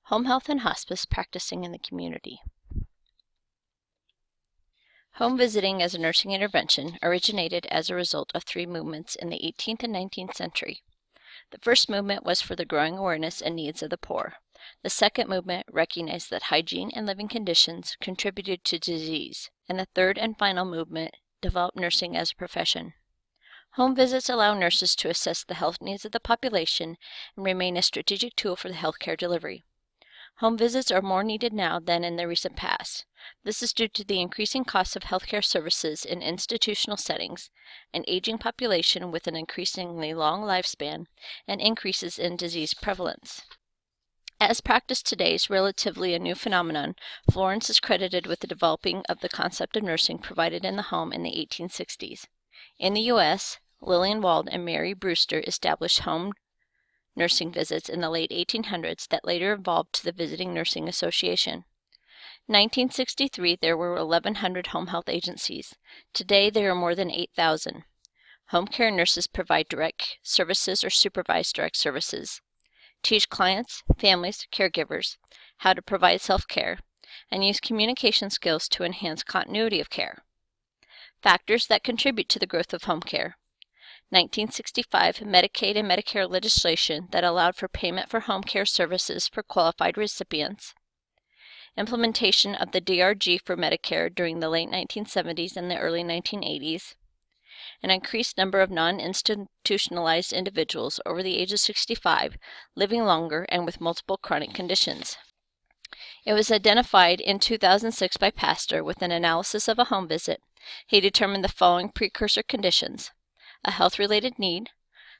Home health and hospice practicing in the community. Home visiting as a nursing intervention originated as a result of three movements in the 18th and 19th century. The first movement was for the growing awareness and needs of the poor. The second movement recognized that hygiene and living conditions contributed to disease, and the third and final movement developed nursing as a profession. Home visits allow nurses to assess the health needs of the population and remain a strategic tool for the healthcare delivery. Home visits are more needed now than in the recent past. This is due to the increasing costs of healthcare services in institutional settings, an aging population with an increasingly long lifespan, and increases in disease prevalence. As practiced today is relatively a new phenomenon, Florence is credited with the developing of the concept of nursing provided in the home in the 1860s. In the U.S., Lillian Wald and Mary Brewster established home nursing visits in the late 1800s that later evolved to the Visiting Nursing Association. In 1963, there were 1,100 home health agencies. Today, there are more than 8,000. Home care nurses provide direct services or supervise direct services, teach clients, families, caregivers how to provide self-care, and use communication skills to enhance continuity of care. Factors that contribute to the growth of home care. 1965 Medicaid and Medicare legislation that allowed for payment for home care services for qualified recipients. Implementation of the DRG for Medicare during the late 1970s and the early 1980s. An increased number of non-institutionalized individuals over the age of 65 living longer and with multiple chronic conditions. It was identified in 2006 by Pastor with an analysis of a home visit. He determined the following precursor conditions: a health-related need,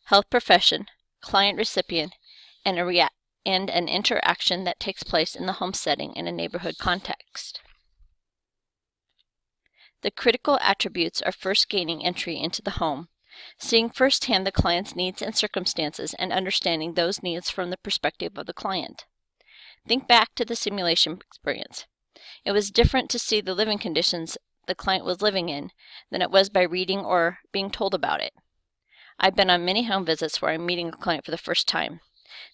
health profession, client recipient, and an interaction that takes place in the home setting in a neighborhood context. The critical attributes are first gaining entry into the home, seeing firsthand the client's needs and circumstances and understanding those needs from the perspective of the client. Think back to the simulation experience. It was different to see the living conditions the client was living in than it was by reading or being told about it. I've been on many home visits where I'm meeting a client for the first time.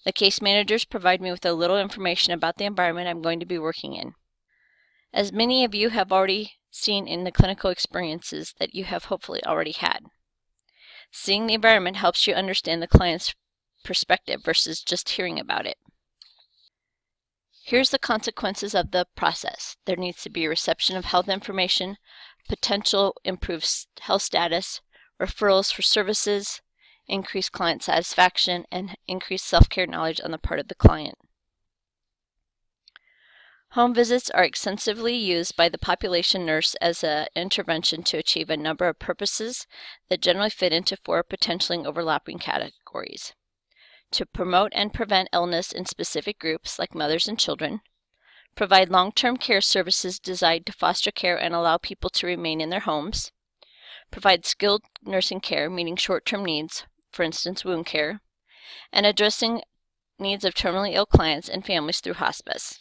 The case managers provide me with a little information about the environment I'm going to be working in. As many of you have already seen in the clinical experiences that you have hopefully already had. Seeing the environment helps you understand the client's perspective versus just hearing about it. Here's the consequences of the process. There needs to be a reception of health information, potential improved health status, referrals for services, increased client satisfaction, and increased self-care knowledge on the part of the client. Home visits are extensively used by the population nurse as an intervention to achieve a number of purposes that generally fit into four potentially overlapping categories: to promote and prevent illness in specific groups like mothers and children, provide long-term care services designed to foster care and allow people to remain in their homes, provide skilled nursing care meeting short-term needs, for instance wound care, and addressing needs of terminally ill clients and families through hospice.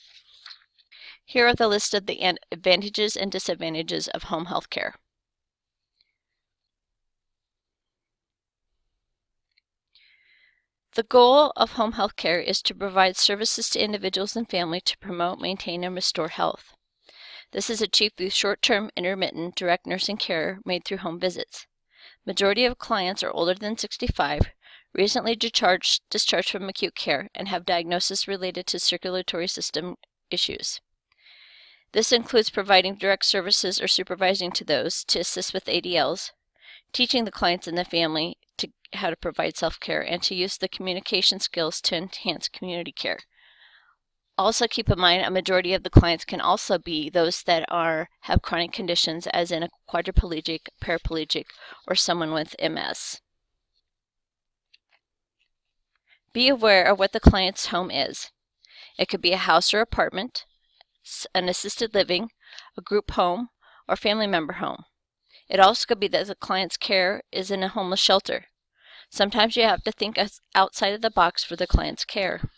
Here are the list of the advantages and disadvantages of home health care. The goal of home health care is to provide services to individuals and families to promote, maintain, and restore health. This is achieved through short-term, intermittent, direct nursing care made through home visits. Majority of clients are older than 65, recently discharged from acute care, and have diagnosis related to circulatory system issues. This includes providing direct services or supervising to those to assist with ADLs, teaching the clients and the family how to provide self-care, and to use the communication skills to enhance community care. Also keep in mind a majority of the clients can also be those that have chronic conditions, as in a quadriplegic, paraplegic, or someone with MS. Be aware of what the client's home is. It could be a house or apartment, an assisted living, a group home, or family member home. It also could be that the client's care is in a homeless shelter. Sometimes you have to think outside of the box for the client's care.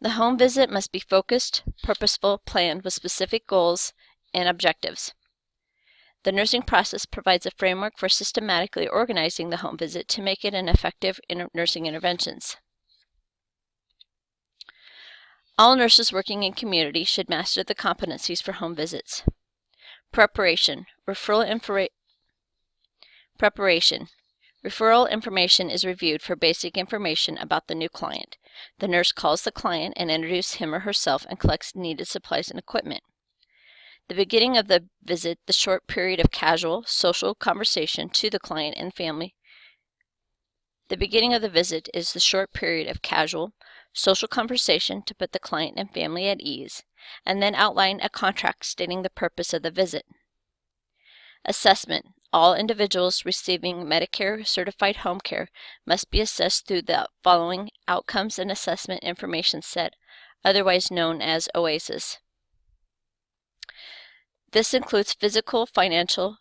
The home visit must be focused, purposeful, planned with specific goals and objectives. The nursing process provides a framework for systematically organizing the home visit to make it an effective nursing interventions. All nurses working in community should master the competencies for home visits. Preparation. Referral information is reviewed for basic information about the new client. The nurse calls the client and introduces him or herself and collects needed supplies and equipment. The beginning of the visit, the short period of casual, social conversation to the client and family. The beginning of the visit is the short period of casual, social conversation to put the client and family at ease, and then outline a contract stating the purpose of the visit. Assessment. All individuals receiving Medicare certified home care must be assessed through the following Outcomes and Assessment Information Set, otherwise known as OASIS. This includes physical, financial.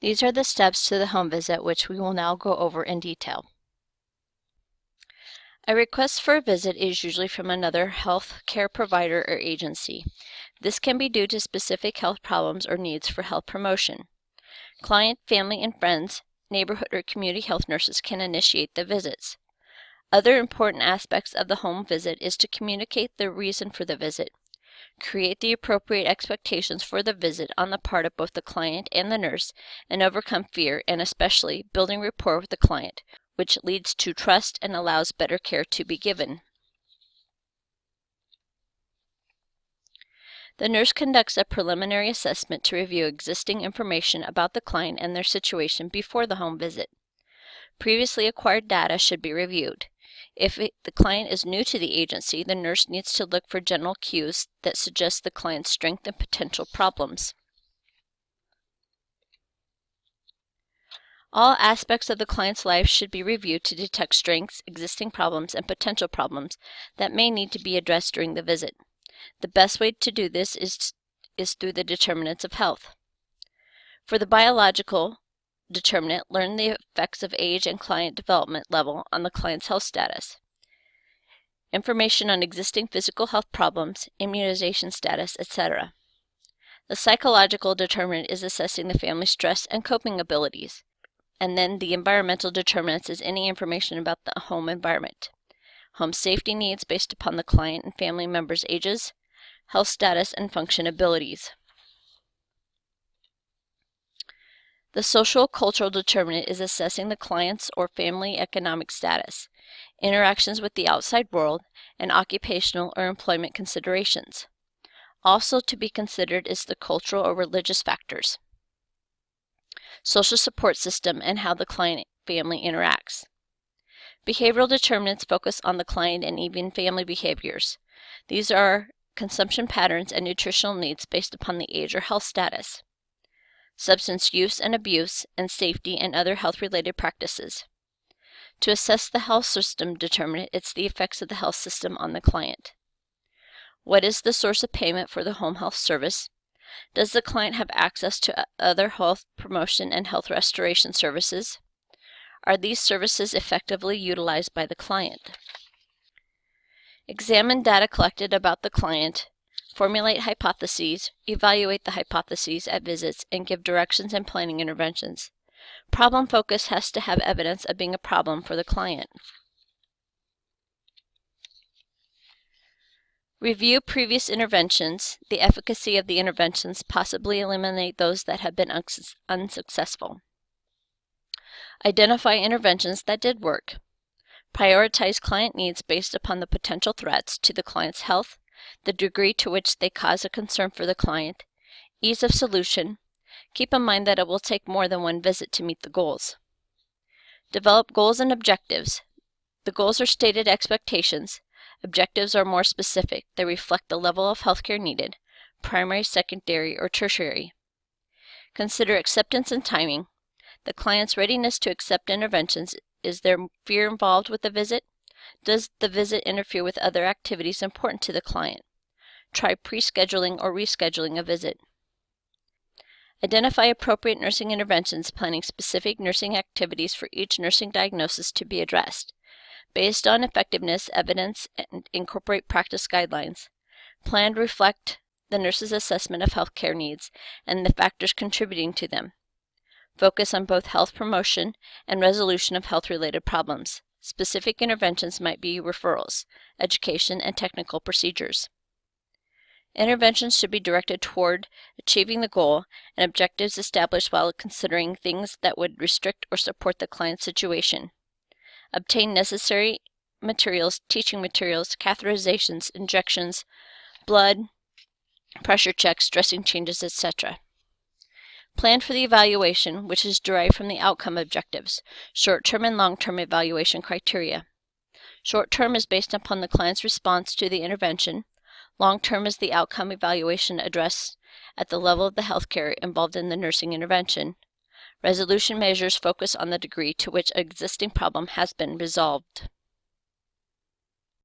These are the steps to the home visit, which we will now go over in detail. A request for a visit is usually from another health care provider or agency. This can be due to specific health problems or needs for health promotion. Client, family, and friends, neighborhood or community health nurses can initiate the visits. Other important aspects of the home visit is to communicate the reason for the visit, create the appropriate expectations for the visit on the part of both the client and the nurse, and overcome fear, and especially building rapport with the client, which leads to trust and allows better care to be given. The nurse conducts a preliminary assessment to review existing information about the client and their situation before the home visit. Previously acquired data should be reviewed. If the client is new to the agency, the nurse needs to look for general cues that suggest the client's strength and potential problems. All aspects of the client's life should be reviewed to detect strengths, existing problems, and potential problems that may need to be addressed during the visit. The best way to do this is through the determinants of health. For the biological determinant, learn the effects of age and client development level on the client's health status. Information on existing physical health problems, immunization status, etc. The psychological determinant is assessing the family's stress and coping abilities. And then the environmental determinants is any information about the home environment. Home safety needs based upon the client and family members' ages, health status, and function abilities. The social cultural determinant is assessing the client's or family economic status, interactions with the outside world, and occupational or employment considerations. Also to be considered is the cultural or religious factors, social support system, and how the client family interacts. Behavioral determinants focus on the client and even family behaviors. These are consumption patterns and nutritional needs based upon the age or health status, substance use and abuse, and safety and other health-related practices. To assess the health system determinant, it's the effects of the health system on the client. What is the source of payment for the home health service? Does the client have access to other health promotion and health restoration services? Are these services effectively utilized by the client? Examine data collected about the client, formulate hypotheses, evaluate the hypotheses at visits, and give directions and planning interventions. Problem focus has to have evidence of being a problem for the client. Review previous interventions, the efficacy of the interventions, possibly eliminate those that have been unsuccessful. Identify interventions that did work. Prioritize client needs based upon the potential threats to the client's health, the degree to which they cause a concern for the client, ease of solution. Keep in mind that it will take more than one visit to meet the goals. Develop goals and objectives. The goals are stated expectations. Objectives are more specific. They reflect the level of healthcare needed, primary, secondary, or tertiary. Consider acceptance and timing. The client's readiness to accept interventions. Is there fear involved with the visit? Does the visit interfere with other activities important to the client? Try pre-scheduling or rescheduling a visit. Identify appropriate nursing interventions, planning specific nursing activities for each nursing diagnosis to be addressed. Based on effectiveness, evidence, and incorporate practice guidelines. Plan to reflect the nurse's assessment of healthcare needs and the factors contributing to them. Focus on both health promotion and resolution of health-related problems. Specific interventions might be referrals, education, and technical procedures. Interventions should be directed toward achieving the goal and objectives established while considering things that would restrict or support the client's situation. Obtain necessary materials, teaching materials, catheterizations, injections, blood, pressure checks, dressing changes, etc. Plan for the evaluation, which is derived from the outcome objectives, short-term and long-term evaluation criteria. Short-term is based upon the client's response to the intervention. Long-term is the outcome evaluation addressed at the level of the healthcare involved in the nursing intervention. Resolution measures focus on the degree to which an existing problem has been resolved.